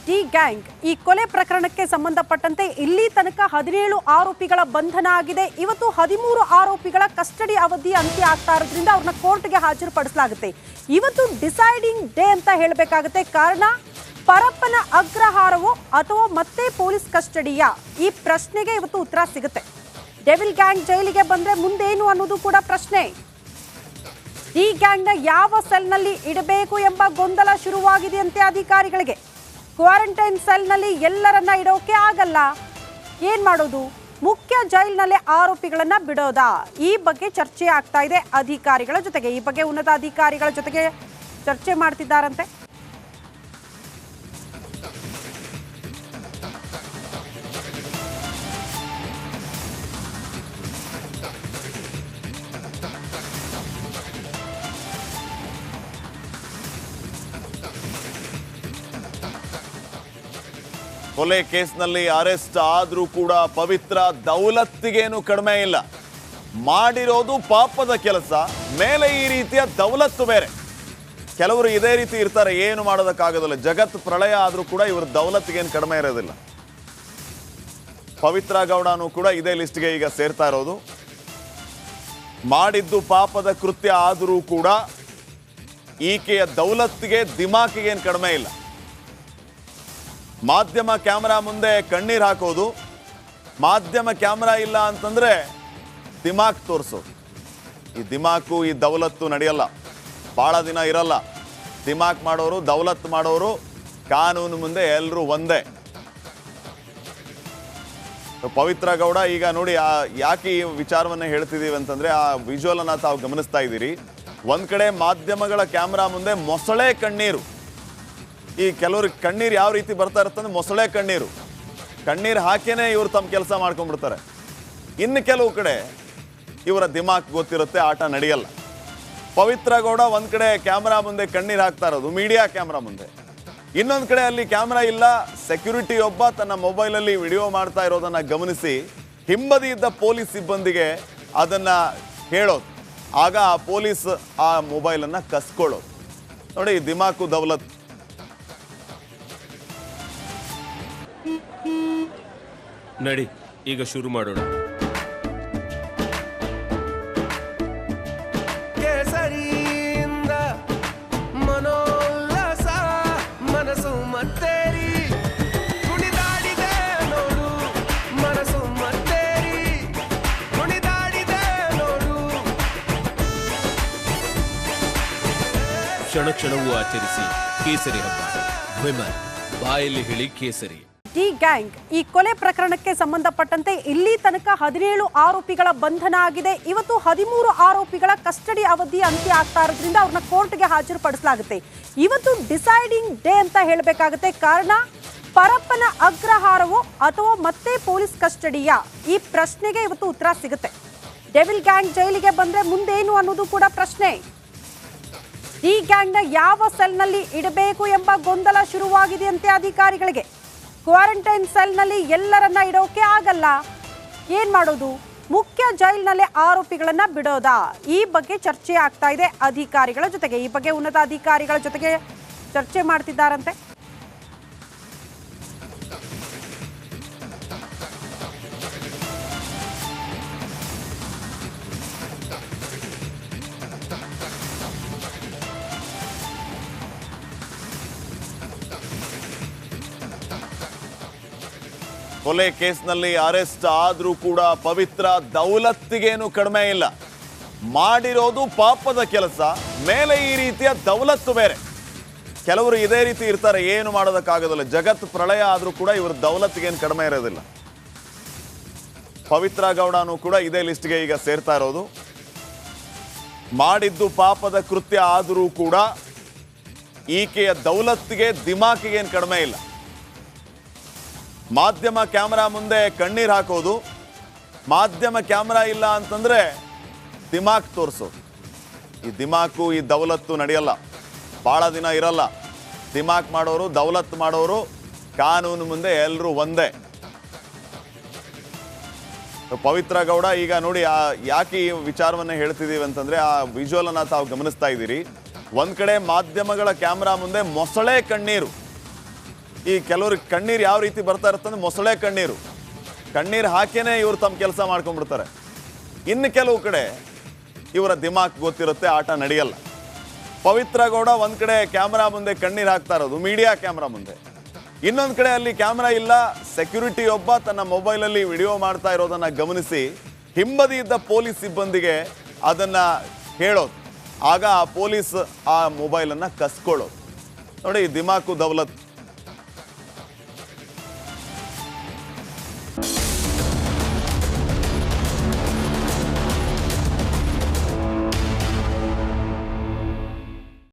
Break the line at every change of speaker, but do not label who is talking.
D gang ಈ ಕೊಲೆ ಪ್ರಕರಣಕ್ಕೆ ಸಂಬಂಧಪಟ್ಟಂತೆ ಇಲ್ಲಿ ತನಕ 17 ಆರೋಪಿಗಳ ಬಂಧನ ಆಗಿದೆ. ಇವತ್ತು 13 ಆರೋಪಿಗಳ ಕಸ್ಟಡಿ ಅವಧಿ ಅಂತ್ಯ ಆಗ್ತಾ ಇರೋದ್ರಿಂದ ಅವ್ರನ್ನ ಕೋರ್ಟ್ಗೆ ಹಾಜರುಪಡಿಸಲಾಗುತ್ತೆ. ಇವತ್ತು ಡಿಸೈಡಿಂಗ್ ಡೇ ಅಂತ ಹೇಳಬೇಕಾಗುತ್ತೆ. ಕಾರಣ ಪರಪ್ಪನ ಅಗ್ರಹಾರವೋ ಅಥವಾ ಮತ್ತೆ ಪೊಲೀಸ್ ಕಸ್ಟಡಿಯ ಈ ಪ್ರಶ್ನೆಗೆ ಇವತ್ತು ಉತ್ತರ ಸಿಗುತ್ತೆ. ಡೆವಿಲ್ ಗ್ಯಾಂಗ್ ಜೈಲಿಗೆ ಬಂದ್ರೆ ಮುಂದೇನು ಅನ್ನೋದು ಕೂಡ ಪ್ರಶ್ನೆ. ಈ ಗ್ಯಾಂಗ್ನ ಯಾವ ಸೆಲ್ನಲ್ಲಿ ಇಡಬೇಕು ಎಂಬ ಗೊಂದಲ ಶುರುವಾಗಿದೆಯಂತೆ ಅಧಿಕಾರಿಗಳಿಗೆ. ಕ್ವಾರಂಟೈನ್ ಸೆಲ್ನಲ್ಲಿ ಎಲ್ಲರನ್ನ ಇಡೋಕೆ ಆಗಲ್ಲ, ಏನ್ ಮಾಡೋದು? ಮುಖ್ಯ ಜೈಲಿನಲ್ಲೇ ಆರೋಪಿಗಳನ್ನ ಬಿಡೋದಾ? ಈ ಬಗ್ಗೆ ಚರ್ಚೆ ಆಗ್ತಾ ಇದೆ ಅಧಿಕಾರಿಗಳ ಜೊತೆಗೆ. ಈ ಬಗ್ಗೆ ಉನ್ನತ ಅಧಿಕಾರಿಗಳ ಜೊತೆಗೆ ಚರ್ಚೆ ಮಾಡ್ತಿದ್ದಾರಂತೆ.
ಕೊಲೆ ಕೇಸ್ನಲ್ಲಿ ಅರೆಸ್ಟ್ ಆದ್ರೂ ಕೂಡ ಪವಿತ್ರ ದೌಲತ್ತಿಗೇನು ಕಡಿಮೆ ಇಲ್ಲ. ಮಾಡಿರೋದು ಪಾಪದ ಕೆಲಸ, ಮೇಲೆ ಈ ರೀತಿಯ ದೌಲತ್ತು ಬೇರೆ. ಕೆಲವರು ಇದೇ ರೀತಿ ಇರ್ತಾರೆ, ಏನು ಮಾಡೋದಕ್ಕಾಗೋದಿಲ್ಲ. ಜಗತ್ ಪ್ರಳಯ ಆದ್ರೂ ಕೂಡ ಇವ್ರ ದೌಲತ್ತಿಗೇನು ಕಡಿಮೆ ಇರೋದಿಲ್ಲ. ಪವಿತ್ರ ಗೌಡನು ಕೂಡ ಇದೇ ಲಿಸ್ಟ್ಗೆ ಈಗ ಸೇರ್ತಾ ಇರೋದು. ಮಾಡಿದ್ದು ಪಾಪದ ಕೃತ್ಯ ಆದರೂ ಕೂಡ ಈಕೆಯ ದೌಲತ್ತಿಗೆ ದಿಮಾಕಿಗೇನು ಕಡಿಮೆ ಇಲ್ಲ. ಮಾಧ್ಯಮ ಕ್ಯಾಮರಾ ಮುಂದೆ ಕಣ್ಣೀರು ಹಾಕೋದು, ಮಾಧ್ಯಮ ಕ್ಯಾಮರಾ ಇಲ್ಲ ಅಂತಂದ್ರೆ ದಿಮಾಕ್ ತೋರಿಸೋದು. ಈ ದಿಮಾಕು ಈ ದೌಲತ್ತು ನಡೆಯಲ್ಲ, ಭಾಳ ದಿನ ಇರಲ್ಲ. ದಿಮಾಕ್ ಮಾಡೋರು, ದೌಲತ್ ಮಾಡೋರು ಕಾನೂನು ಮುಂದೆ ಎಲ್ಲರೂ ಒಂದೇ. ಪವಿತ್ರ ಗೌಡ ಈಗ ನೋಡಿ, ಯಾಕೆ ಈ ವಿಚಾರವನ್ನು ಹೇಳ್ತಿದ್ದೀವಿ ಅಂತಂದ್ರೆ ಆ ವಿಜುವಲ್ ಅನ್ನ ತಾವು ಗಮನಿಸ್ತಾ ಇದ್ದೀರಿ. ಒಂದ್ ಕಡೆ ಮಾಧ್ಯಮಗಳ ಕ್ಯಾಮ್ರಾ ಮುಂದೆ ಮೊಸಳೆ ಕಣ್ಣೀರು. ಈ ಕೆಲವ್ರಿಗೆ ಕಣ್ಣೀರು ಯಾವ ರೀತಿ ಬರ್ತಾ ಇರುತ್ತಂದ್ರೆ ಮೊಸಳೆ ಕಣ್ಣೀರು. ಕಣ್ಣೀರು ಹಾಕೇನೆ ಇವರು ತಮ್ಮ ಕೆಲಸ ಮಾಡ್ಕೊಂಡ್ಬಿಡ್ತಾರೆ. ಇನ್ನು ಕೆಲವು ಕಡೆ ಇವರ ದಿಮಾಕ್ ಗೊತ್ತಿರುತ್ತೆ, ಆಟ ನಡೆಯಲ್ಲ. ಪವಿತ್ರ ಗೌಡ ಒಂದ್ ಕಡೆ ಕ್ಯಾಮ್ರಾ ಮುಂದೆ ಕಣ್ಣೀರು ಹಾಕ್ತಾ ಇರೋದು, ಮೀಡಿಯಾ ಕ್ಯಾಮ್ರಾ ಮುಂದೆ. ಇನ್ನೊಂದು ಕಡೆ ಅಲ್ಲಿ ಕ್ಯಾಮ್ರಾ ಇಲ್ಲ, ಸೆಕ್ಯೂರಿಟಿ ಒಬ್ಬ ತನ್ನ ಮೊಬೈಲಲ್ಲಿ ವಿಡಿಯೋ ಮಾಡ್ತಾ ಇರೋದನ್ನ ಗಮನಿಸಿ ಹಿಂಬದಿ ಇದ್ದ ಪೊಲೀಸ್ ಸಿಬ್ಬಂದಿಗೆ ಅದನ್ನ ಹೇಳೋದು. ಆಗ ಆ ಪೊಲೀಸ್ ಆ ಮೊಬೈಲನ್ನು ಕಸ್ಕೊಳ್ಳೋದು. ನೋಡಿ, ದಿಮಾಕು ದೌಲತ್.
ನಡಿ, ಈಗ ಶುರು ಮಾಡೋಣ.
ಕೇಸರಿಯಿಂದ ಮನೋಲ್ಲಾಸ ಮನಸ್ಸು ಮತ್ತೇರಿ ಕುಣಿದಾಡಿದೆ ನೋಡು, ಮನಸ್ಸು ಮತ್ತೇರಿ ಕುಣಿದಾಡಿದೆ ನೋಡು.
ಕ್ಷಣ ಕ್ಷಣವೂ ಆಚರಿಸಿ ಕೇಸರಿ ಹಬ್ಬ. ವಿಮಲ್ ಬಾಯಲ್ಲಿ ಹೇಳಿ ಕೇಸರಿ.
ಡಿ ಗ್ಯಾಂಗ್ ಈ ಕೊಲೆ ಪ್ರಕರಣಕ್ಕೆ ಸಂಬಂಧಪಟ್ಟಂತೆ ಇಲ್ಲಿ ತನಕ 17 ಆರೋಪಿಗಳ ಬಂಧನ ಆಗಿದೆ. ಇವತ್ತು 13 ಆರೋಪಿಗಳ ಕಸ್ಟಡಿ ಅವಧಿ ಅಂತ್ಯ ಆಗ್ತಾ ಇರೋದ್ರಿಂದ ಅವ್ರನ್ನ ಕೋರ್ಟ್ಗೆ ಹಾಜರುಪಡಿಸಲಾಗುತ್ತೆ. ಇವತ್ತು ಡಿಸೈಡಿಂಗ್ ಡೇ ಅಂತ ಹೇಳಬೇಕಾಗುತ್ತೆ. ಕಾರಣ ಪರಪ್ಪನ ಅಗ್ರಹಾರವೋ ಅಥವಾ ಮತ್ತೆ ಪೊಲೀಸ್ ಕಸ್ಟಡಿಯ ಈ ಪ್ರಶ್ನೆಗೆ ಇವತ್ತು ಉತ್ತರ ಸಿಗುತ್ತೆ. ಡೆವಿಲ್ ಗ್ಯಾಂಗ್ ಜೈಲಿಗೆ ಬಂದ್ರೆ ಮುಂದೇನು ಅನ್ನೋದು ಕೂಡ ಪ್ರಶ್ನೆ. ಈ ಗ್ಯಾಂಗ್ನ ಯಾವ ಸೆಲ್ನಲ್ಲಿ ಇಡಬೇಕು ಎಂಬ ಗೊಂದಲ ಶುರುವಾಗಿದೆಯಂತೆ ಅಧಿಕಾರಿಗಳಿಗೆ. ಕ್ವಾರಂಟೈನ್ ಸೆಲ್ನಲ್ಲಿ ಎಲ್ಲರನ್ನ ಇಡೋಕೆ ಆಗಲ್ಲ, ಏನ್ ಮಾಡೋದು? ಮುಖ್ಯ ಜೈಲಿನಲ್ಲೇ ಆರೋಪಿಗಳನ್ನ ಬಿಡೋದಾ? ಈ ಬಗ್ಗೆ ಚರ್ಚೆ ಆಗ್ತಾ ಇದೆ ಅಧಿಕಾರಿಗಳ ಜೊತೆಗೆ. ಈ ಬಗ್ಗೆ ಉನ್ನತ ಅಧಿಕಾರಿಗಳ ಜೊತೆಗೆ ಚರ್ಚೆ ಮಾಡ್ತಿದ್ದಾರಂತೆ.
ಕೊಲೆ ಕೇಸ್ನಲ್ಲಿ ಅರೆಸ್ಟ್ ಆದ್ರೂ ಕೂಡ ಪವಿತ್ರ ದೌಲತ್ತಿಗೇನು ಕಡಿಮೆ ಇಲ್ಲ. ಮಾಡಿರೋದು ಪಾಪದ ಕೆಲಸ, ಮೇಲೆ ಈ ರೀತಿಯ ದೌಲತ್ತು ಬೇರೆ. ಕೆಲವರು ಇದೇ ರೀತಿ ಇರ್ತಾರೆ, ಏನು ಮಾಡೋದಕ್ಕಾಗೋದಿಲ್ಲ. ಜಗತ್ ಪ್ರಳಯ ಆದ್ರೂ ಕೂಡ ಇವ್ರ ದೌಲತ್ತಿಗೇನು ಕಡಿಮೆ ಇರೋದಿಲ್ಲ. ಪವಿತ್ರ ಗೌಡನು ಕೂಡ ಇದೇ ಲಿಸ್ಟ್ಗೆ ಈಗ ಸೇರ್ತಾ ಇರೋದು. ಮಾಡಿದ್ದು ಪಾಪದ ಕೃತ್ಯ ಆದರೂ ಕೂಡ ಈಕೆಯ ದೌಲತ್ತಿಗೆ ದಿಮಾಕಿಗೇನು ಕಡಿಮೆ ಇಲ್ಲ. ಮಾಧ್ಯಮ ಕ್ಯಾಮರಾ ಮುಂದೆ ಕಣ್ಣೀರು ಹಾಕೋದು, ಮಾಧ್ಯಮ ಕ್ಯಾಮರಾ ಇಲ್ಲ ಅಂತಂದ್ರೆ ದಿಮಾಕ್ ತೋರಿಸೋದು. ಈ ದಿಮಾಕು ಈ ದೌಲತ್ತು ನಡೆಯಲ್ಲ, ಭಾಳ ದಿನ ಇರಲ್ಲ. ದಿಮಾಕ್ ಮಾಡೋರು, ದೌಲತ್ ಮಾಡೋರು ಕಾನೂನು ಮುಂದೆ ಎಲ್ಲರೂ ಒಂದೇ. ಪವಿತ್ರ ಗೌಡ ಈಗ ನೋಡಿ, ಯಾಕೆ ಈ ವಿಚಾರವನ್ನು ಹೇಳ್ತಿದ್ದೀವಿ ಅಂತಂದ್ರೆ ಆ ವಿಜುವಲ್ ಅನ್ನ ತಾವು ಗಮನಿಸ್ತಾ ಇದ್ದೀರಿ. ಒಂದ್ ಕಡೆ ಮಾಧ್ಯಮಗಳ ಕ್ಯಾಮರಾ ಮುಂದೆ ಮೊಸಳೆ ಕಣ್ಣೀರು. ಈ ಕೆಲವ್ರಿಗೆ ಕಣ್ಣೀರು ಯಾವ ರೀತಿ ಬರ್ತಾ ಇರುತ್ತಂದ್ರೆ ಮೊಸಳೆ ಕಣ್ಣೀರು ಹಾಕೇನೆ ಇವರು ತಮ್ಮ ಕೆಲಸ ಮಾಡ್ಕೊಂಡ್ಬಿಡ್ತಾರೆ. ಇನ್ನು ಕೆಲವು ಕಡೆ ಇವರ ದಿಮಾಕ್ ಗೊತ್ತಿರುತ್ತೆ, ಆಟ ನಡೆಯಲ್ಲ. ಪವಿತ್ರ ಗೌಡ ಒಂದು ಕಡೆ ಕ್ಯಾಮ್ರಾ ಮುಂದೆ ಕಣ್ಣೀರು ಹಾಕ್ತಾ ಇರೋದು, ಮೀಡಿಯಾ ಕ್ಯಾಮ್ರಾ ಮುಂದೆ. ಇನ್ನೊಂದು ಕಡೆ ಅಲ್ಲಿ ಕ್ಯಾಮ್ರಾ ಇಲ್ಲ, ಸೆಕ್ಯೂರಿಟಿ ಒಬ್ಬ ತನ್ನ ಮೊಬೈಲಲ್ಲಿ ವಿಡಿಯೋ ಮಾಡ್ತಾ ಇರೋದನ್ನು ಗಮನಿಸಿ ಹಿಂಬದಿ ಇದ್ದ ಪೊಲೀಸ್ ಸಿಬ್ಬಂದಿಗೆ ಅದನ್ನು ಹೇಳೋದು. ಆಗ ಆ ಪೊಲೀಸ್ ಆ ಮೊಬೈಲನ್ನು ಕಸ್ಕೊಳ್ಳೋದು. ನೋಡಿ, ದಿಮಾಕು ದೌಲತ್